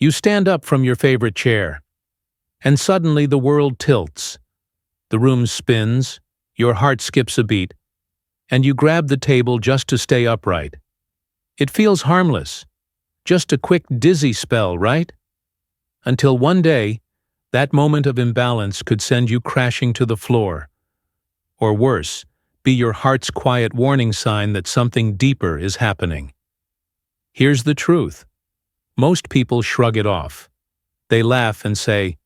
You stand up from your favorite chair, and suddenly the world tilts. The room spins, your heart skips a beat, and you grab the table just to stay upright. It feels harmless, just a quick dizzy spell, right? Until one day, that moment of imbalance could send you crashing to the floor. Or worse, be your heart's quiet warning sign that something deeper is happening. Here's the truth. Most people shrug it off. They laugh and say,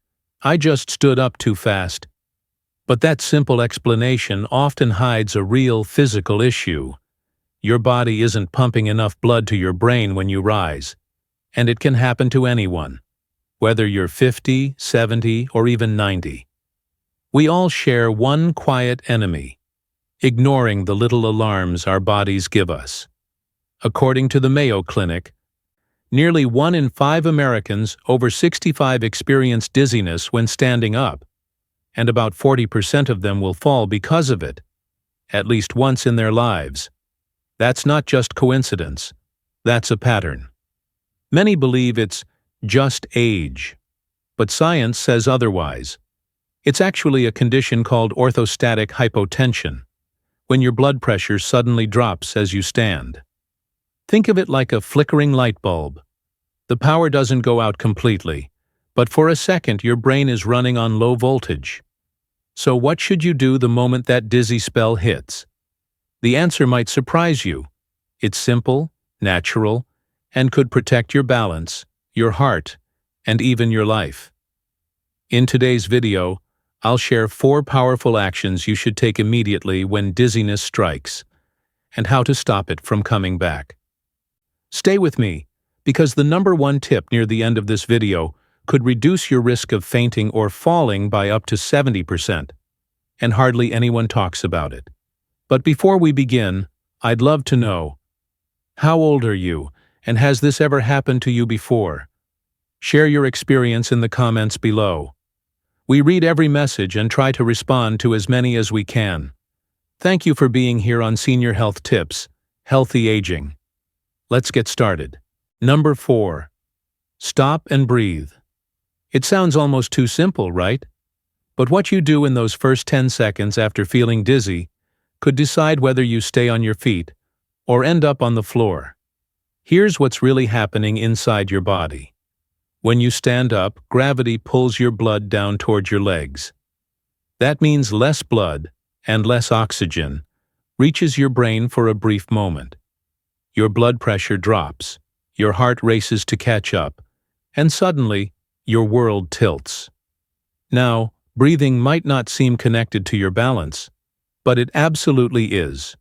"I just stood up too fast." But that simple explanation often hides a real physical issue. Your body isn't pumping enough blood to your brain when you rise, and it can happen to anyone, whether you're 50, 70, or even 90. We all share one quiet enemy, ignoring the little alarms our bodies give us. According to the Mayo Clinic, nearly 1 in 5 Americans over 65 experience dizziness when standing up, and about 40% of them will fall because of it, at least once in their lives. That's not just coincidence, that's a pattern. Many believe it's just age, but science says otherwise. It's actually a condition called orthostatic hypotension, when your blood pressure suddenly drops as you stand. Think of it like a flickering light bulb. The power doesn't go out completely, but for a second your brain is running on low voltage. So what should you do the moment that dizzy spell hits? The answer might surprise you. It's simple, natural, and could protect your balance, your heart, and even your life. In today's video, I'll share 4 powerful actions you should take immediately when dizziness strikes, and how to stop it from coming back. Stay with me, because the number 1 tip near the end of this video could reduce your risk of fainting or falling by up to 70%, and hardly anyone talks about it. But before we begin, I'd love to know, how old are you, and has this ever happened to you before? Share your experience in the comments below. We read every message and try to respond to as many as we can. Thank you for being here on Senior Health Tips, Healthy Aging. Let's get started. Number 4. Stop and breathe. It sounds almost too simple, right? But what you do in those first 10 seconds after feeling dizzy could decide whether you stay on your feet or end up on the floor. Here's what's really happening inside your body. When you stand up, gravity pulls your blood down toward your legs. That means less blood and less oxygen reaches your brain for a brief moment. Your blood pressure drops, your heart races to catch up, and suddenly, your world tilts. Now, breathing might not seem connected to your balance, but it absolutely is.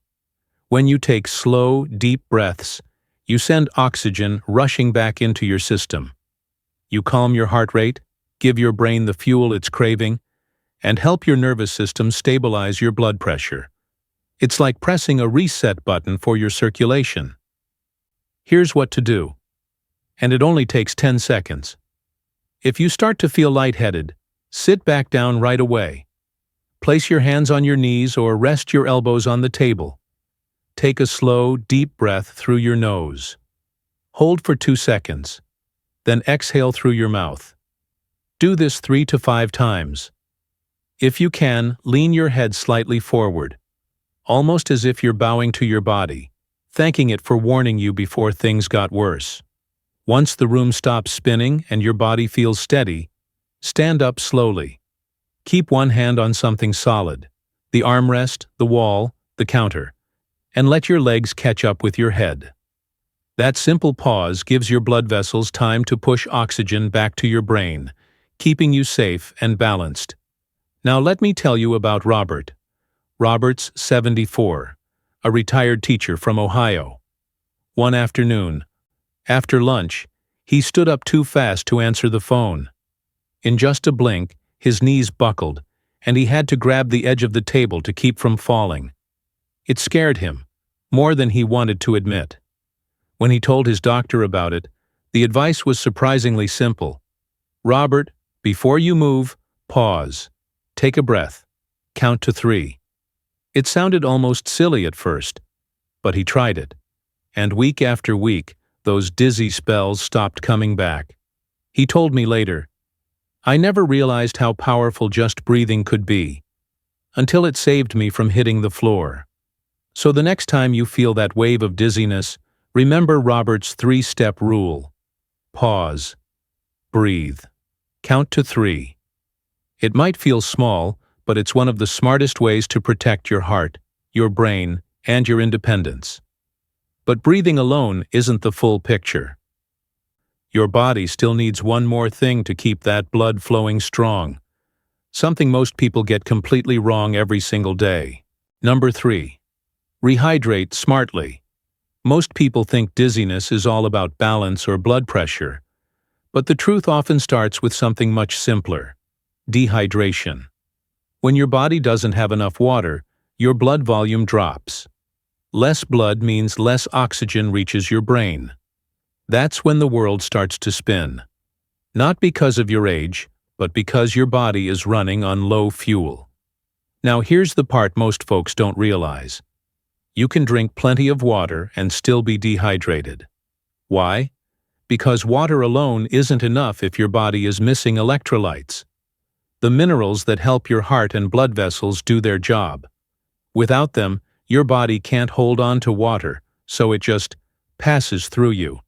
When you take slow, deep breaths, you send oxygen rushing back into your system. You calm your heart rate, give your brain the fuel it's craving, and help your nervous system stabilize your blood pressure. It's like pressing a reset button for your circulation. Here's what to do. And it only takes 10 seconds. If you start to feel lightheaded, sit back down right away. Place your hands on your knees or rest your elbows on the table. Take a slow, deep breath through your nose. Hold for 2 seconds. Then exhale through your mouth. Do this 3 to 5 times. If you can, lean your head slightly forward, almost as if you're bowing to your body, thanking it for warning you before things got worse. Once the room stops spinning and your body feels steady, stand up slowly. Keep one hand on something solid, the armrest, the wall, the counter, and let your legs catch up with your head. That simple pause gives your blood vessels time to push oxygen back to your brain, keeping you safe and balanced. Now let me tell you about Robert. Robert's 74, a retired teacher from Ohio. One afternoon, after lunch, he stood up too fast to answer the phone. In just a blink, his knees buckled, and he had to grab the edge of the table to keep from falling. It scared him, more than he wanted to admit. When he told his doctor about it, the advice was surprisingly simple. "Robert, before you move, pause. Take a breath. Count to 3. It sounded almost silly at first, but he tried it. And week after week, those dizzy spells stopped coming back. He told me later, "I never realized how powerful just breathing could be, until it saved me from hitting the floor." So the next time you feel that wave of dizziness, remember Robert's three-step rule. Pause. Breathe. Count to 3. It might feel small, but it's one of the smartest ways to protect your heart, your brain, and your independence. But breathing alone isn't the full picture. Your body still needs one more thing to keep that blood flowing strong. Something most people get completely wrong every single day. Number 3. Rehydrate smartly. Most people think dizziness is all about balance or blood pressure, but the truth often starts with something much simpler: dehydration. When your body doesn't have enough water, your blood volume drops. Less blood means less oxygen reaches your brain. That's when the world starts to spin. Not because of your age, but because your body is running on low fuel. Now here's the part most folks don't realize. You can drink plenty of water and still be dehydrated. Why? Because water alone isn't enough if your body is missing electrolytes, the minerals that help your heart and blood vessels do their job. Without them, your body can't hold on to water, so it just passes through you.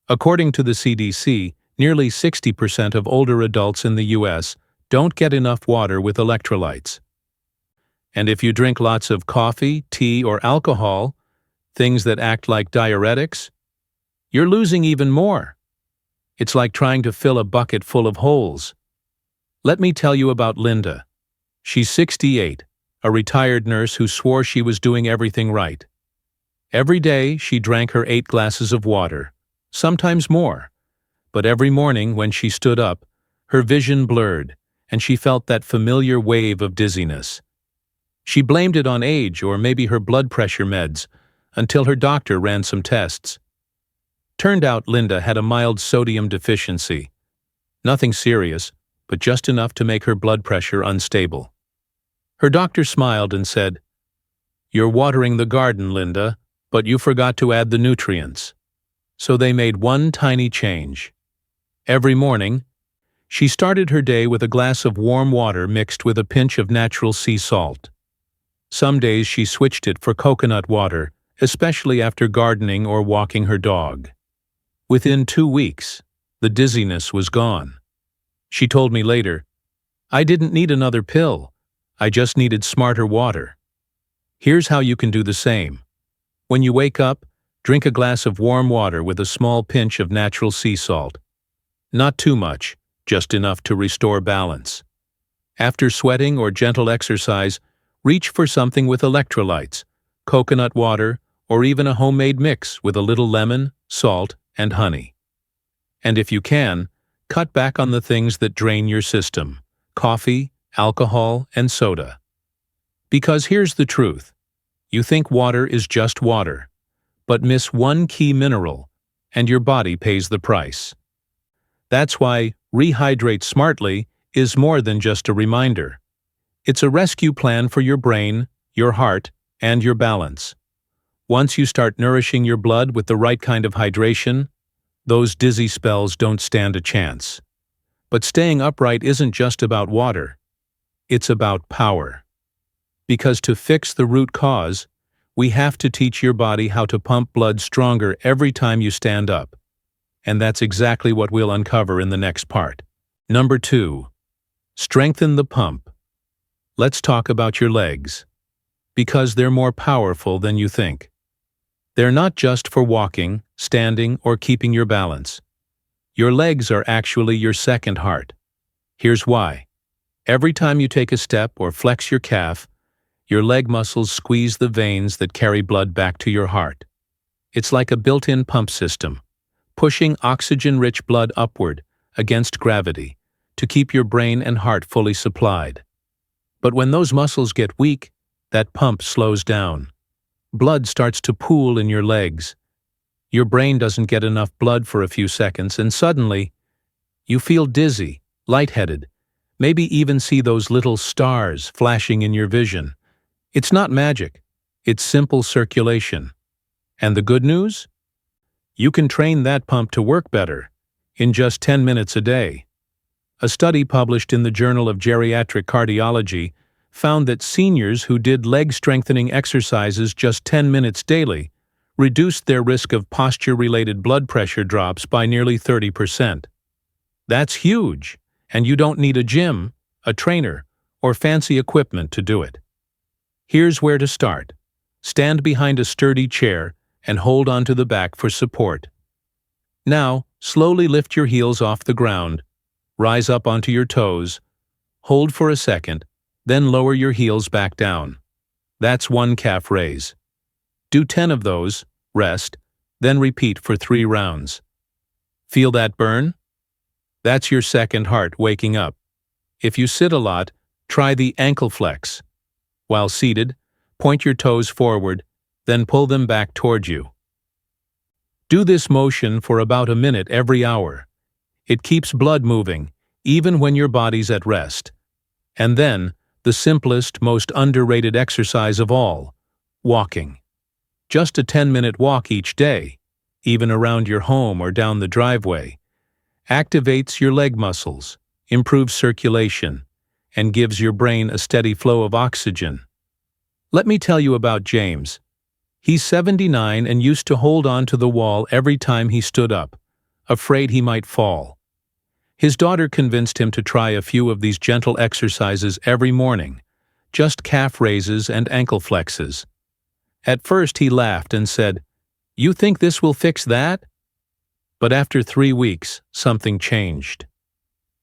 According to the CDC, nearly 60% of older adults in the US don't get enough water with electrolytes. And if you drink lots of coffee, tea, or alcohol, things that act like diuretics, you're losing even more. It's like trying to fill a bucket full of holes. Let me tell you about Linda. She's 68, a retired nurse who swore she was doing everything right. Every day, she drank her 8 glasses of water, sometimes more. But every morning when she stood up, her vision blurred, and she felt that familiar wave of dizziness. She blamed it on age or maybe her blood pressure meds, until her doctor ran some tests. Turned out Linda had a mild sodium deficiency. Nothing serious, but just enough to make her blood pressure unstable. Her doctor smiled and said, "You're watering the garden, Linda, but you forgot to add the nutrients." So they made one tiny change. Every morning, she started her day with a glass of warm water mixed with a pinch of natural sea salt. Some days she switched it for coconut water, especially after gardening or walking her dog. Within 2 weeks, the dizziness was gone. She told me later, "I didn't need another pill. I just needed smarter water." Here's how you can do the same. When you wake up, drink a glass of warm water with a small pinch of natural sea salt. Not too much, just enough to restore balance. After sweating or gentle exercise, reach for something with electrolytes, coconut water, or even a homemade mix with a little lemon, salt, and honey. And if you can, cut back on the things that drain your system: coffee, alcohol, and soda. Because here's the truth. You think water is just water, but miss one key mineral, and your body pays the price. That's why Rehydrate Smartly is more than just a reminder. It's a rescue plan for your brain, your heart, and your balance. Once you start nourishing your blood with the right kind of hydration, those dizzy spells don't stand a chance. But staying upright isn't just about water. It's about power. Because to fix the root cause, we have to teach your body how to pump blood stronger every time you stand up. And that's exactly what we'll uncover in the next part. Number 2. Strengthen the pump. Let's talk about your legs. Because they're more powerful than you think. They're not just for walking, standing, or keeping your balance. Your legs are actually your second heart. Here's why. Every time you take a step or flex your calf, your leg muscles squeeze the veins that carry blood back to your heart. It's like a built-in pump system, pushing oxygen-rich blood upward against gravity to keep your brain and heart fully supplied. But when those muscles get weak, that pump slows down. Blood starts to pool in your legs. Your brain doesn't get enough blood for a few seconds, and suddenly, you feel dizzy, lightheaded, maybe even see those little stars flashing in your vision. It's not magic. It's simple circulation. And the good news? You can train that pump to work better. in just 10 minutes a day. A study published in the Journal of Geriatric Cardiology found that seniors who did leg-strengthening exercises just 10 minutes daily reduced their risk of posture-related blood pressure drops by nearly 30%. That's huge, and you don't need a gym, a trainer, or fancy equipment to do it. Here's where to start. Stand behind a sturdy chair and hold onto the back for support. Now, slowly lift your heels off the ground, rise up onto your toes, hold for a second, then lower your heels back down. That's one calf raise. Do 10 of those, rest, then repeat for 3 rounds. Feel that burn? That's your second heart waking up. If you sit a lot, try the ankle flex. While seated, point your toes forward, then pull them back toward you. Do this motion for about a minute every hour. It keeps blood moving, even when your body's at rest. And then, the simplest, most underrated exercise of all, walking. Just a 10-minute walk each day, even around your home or down the driveway, activates your leg muscles, improves circulation, and gives your brain a steady flow of oxygen. Let me tell you about James. He's 79 and used to hold on to the wall every time he stood up, afraid he might fall. His daughter convinced him to try a few of these gentle exercises every morning, just calf raises and ankle flexes. At first he laughed and said, "You think this will fix that?" But after 3 weeks, something changed.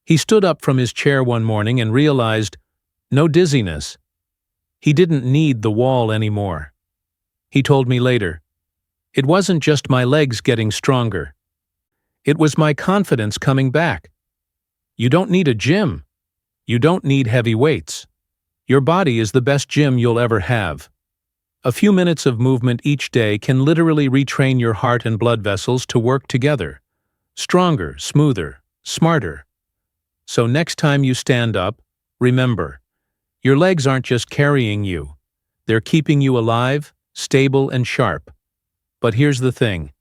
He stood up from his chair one morning and realized, no dizziness. He didn't need the wall anymore. He told me later, "It wasn't just my legs getting stronger. It was my confidence coming back." You don't need a gym. You don't need heavy weights. Your body is the best gym you'll ever have. A few minutes of movement each day can literally retrain your heart and blood vessels to work together. Stronger, smoother, smarter. So next time you stand up, remember, your legs aren't just carrying you. They're keeping you alive, stable, and sharp. But here's the thing.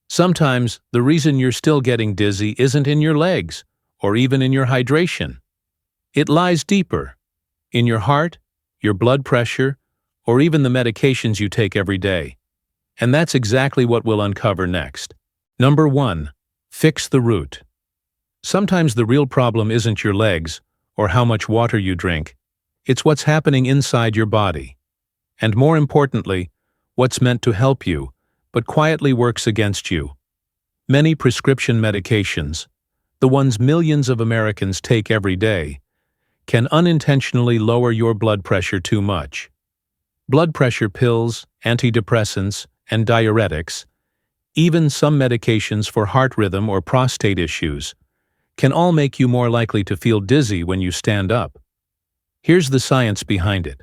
Sometimes the reason you're still getting dizzy isn't in your legs, or even in your hydration. It lies deeper, in your heart, your blood pressure, or even the medications you take every day. And that's exactly what we'll uncover next. Number 1, fix the root. Sometimes the real problem isn't your legs, or how much water you drink. It's what's happening inside your body. And more importantly, what's meant to help you, but quietly works against you. Many prescription medications, the ones millions of Americans take every day, can unintentionally lower your blood pressure too much. Blood pressure pills, antidepressants, and diuretics, even some medications for heart rhythm or prostate issues, can all make you more likely to feel dizzy when you stand up. Here's the science behind it.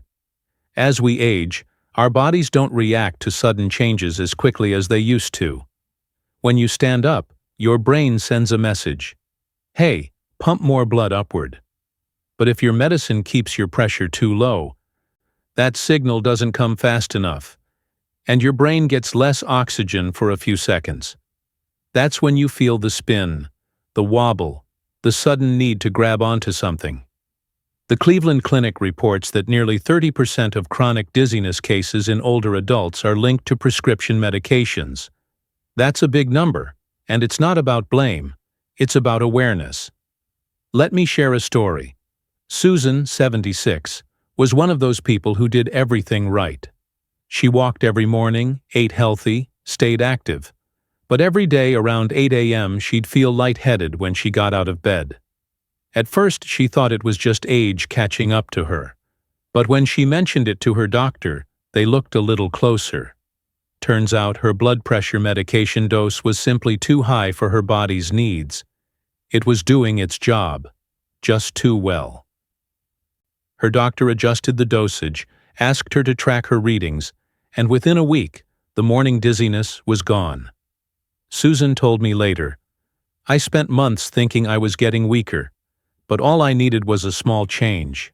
As we age, our bodies don't react to sudden changes as quickly as they used to. When you stand up, your brain sends a message. Hey, pump more blood upward. But if your medicine keeps your pressure too low, that signal doesn't come fast enough, and your brain gets less oxygen for a few seconds. That's when you feel the spin, the wobble, the sudden need to grab onto something. The Cleveland Clinic reports that nearly 30% of chronic dizziness cases in older adults are linked to prescription medications. That's a big number, and it's not about blame. It's about awareness. Let me share a story. Susan, 76, was one of those people who did everything right. She walked every morning, ate healthy, stayed active. But every day around 8 a.m. she'd feel lightheaded when she got out of bed. At first she thought it was just age catching up to her. But when she mentioned it to her doctor, they looked a little closer. Turns out her blood pressure medication dose was simply too high for her body's needs. It was doing its job, just too well. Her doctor adjusted the dosage, asked her to track her readings, and within a week, the morning dizziness was gone. Susan told me later, "I spent months thinking I was getting weaker, but all I needed was a small change."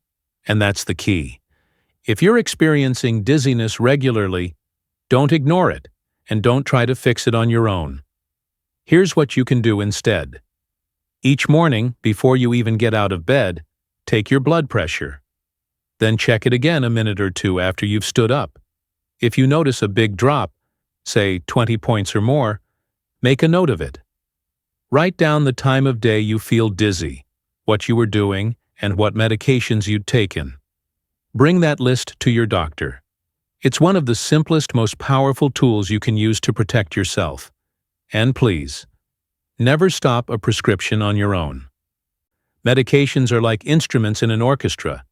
And that's the key. If you're experiencing dizziness regularly, don't ignore it, and don't try to fix it on your own. Here's what you can do instead. Each morning, before you even get out of bed, take your blood pressure. Then check it again a minute or two after you've stood up. If you notice a big drop, say 20 points or more, make a note of it. Write down the time of day you feel dizzy, what you were doing, and what medications you'd taken. Bring that list to your doctor. It's one of the simplest, most powerful tools you can use to protect yourself. And please, never stop a prescription on your own. Medications are like instruments in an orchestra.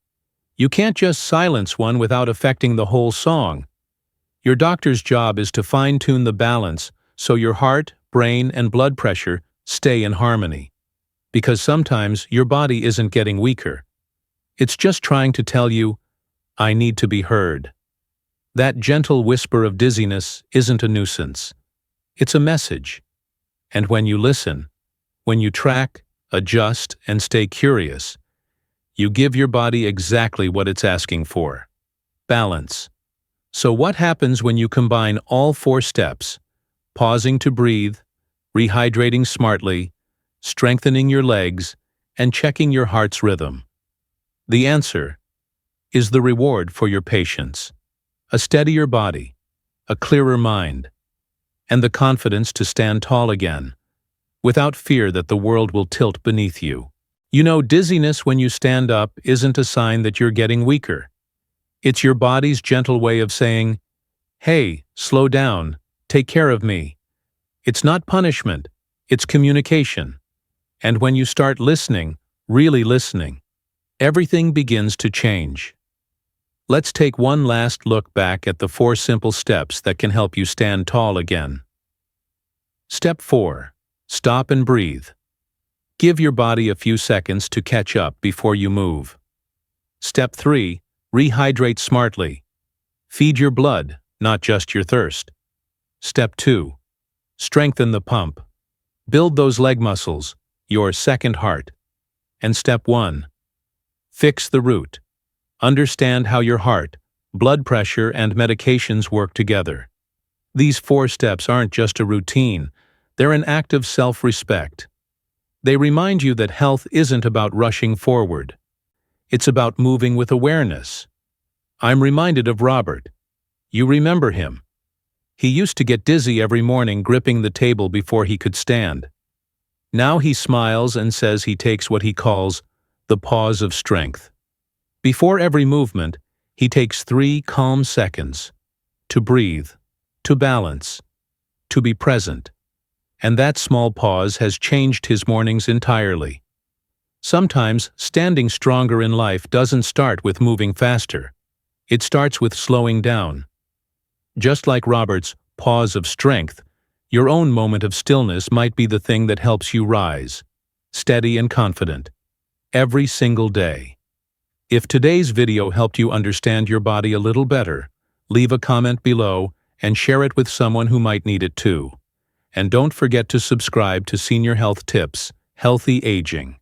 You can't just silence one without affecting the whole song. Your doctor's job is to fine-tune the balance so your heart, brain, and blood pressure stay in harmony. Because sometimes your body isn't getting weaker. It's just trying to tell you, I need to be heard. That gentle whisper of dizziness isn't a nuisance. It's a message. And when you listen, when you track, adjust, and stay curious, you give your body exactly what it's asking for: balance. So what happens when you combine all 4 steps: pausing to breathe, rehydrating smartly, strengthening your legs, and checking your heart's rhythm? The answer is the reward for your patience: a steadier body, a clearer mind, and the confidence to stand tall again, without fear that the world will tilt beneath you. You know, dizziness when you stand up isn't a sign that you're getting weaker. It's your body's gentle way of saying, hey, slow down, take care of me. It's not punishment, it's communication. And when you start listening, really listening, everything begins to change. Let's take one last look back at the 4 simple steps that can help you stand tall again. Step 4. Stop and breathe. Give your body a few seconds to catch up before you move. Step 3. Rehydrate smartly. Feed your blood, not just your thirst. Step 2. Strengthen the pump. Build those leg muscles, your second heart. And Step 1. Fix the root. Understand how your heart, blood pressure, and medications work together. These 4 steps aren't just a routine, they're an act of self-respect. They remind you that health isn't about rushing forward. It's about moving with awareness. I'm reminded of Robert. You remember him. He used to get dizzy every morning gripping the table before he could stand. Now he smiles and says he takes what he calls the pause of strength. Before every movement, he takes 3 calm seconds to breathe, to balance, to be present. And that small pause has changed his mornings entirely. Sometimes standing stronger in life doesn't start with moving faster. It starts with slowing down. Just like Robert's pause of strength, your own moment of stillness might be the thing that helps you rise, steady and confident, every single day. If today's video helped you understand your body a little better, leave a comment below and share it with someone who might need it too. And don't forget to subscribe to Senior Health Tips, Healthy Aging.